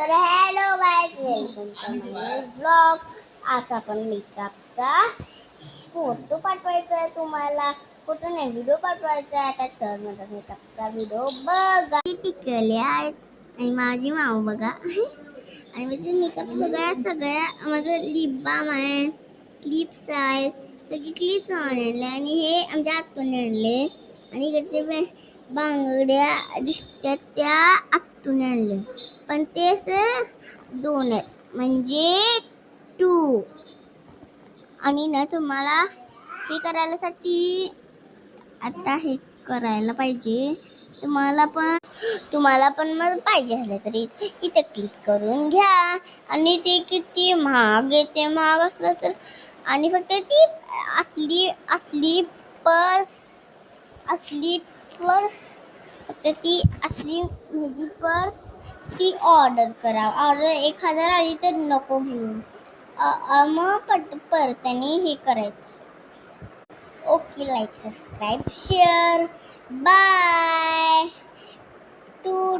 तर hello guys, welcome to my blog. आज आपण मेकअपचा फोटो पाठवायचा आहे तुम्हाला. फोटो नाही, व्हिडिओ पाठवायचा आहे. तर माझा मेकअपचा व्हिडिओ बघा. टिकले आहेत आणि माझी माऊ बघा. आणि माझे मेकअप सगळ्या माझं लिप बाम आहे, क्लिप्स आहेत, सगळी क्लिप्स आणले आणि हे आमच्या आतून आणले. आणि इकडचे बांगड्या दिसतात त्या आतून आणले, पण ते दोन आहेत म्हणजे 2. आणि ना तुम्हाला हे करायसाठी आता हे करायला पाहिजे. तुम्हाला पण मग पाहिजे असलं तरी इथे क्लिक करून घ्या. आणि ते किती महाग आहे, ते महाग असलं तर. आणि फक्त ती असली पर्स फक्त ती असली माझी पर्स ती ऑर्डर करा. ऑर्डर 1000 आली तर नको घेऊन. मग परताने हे करायचं. Okay, like, subscribe, share. Bye. To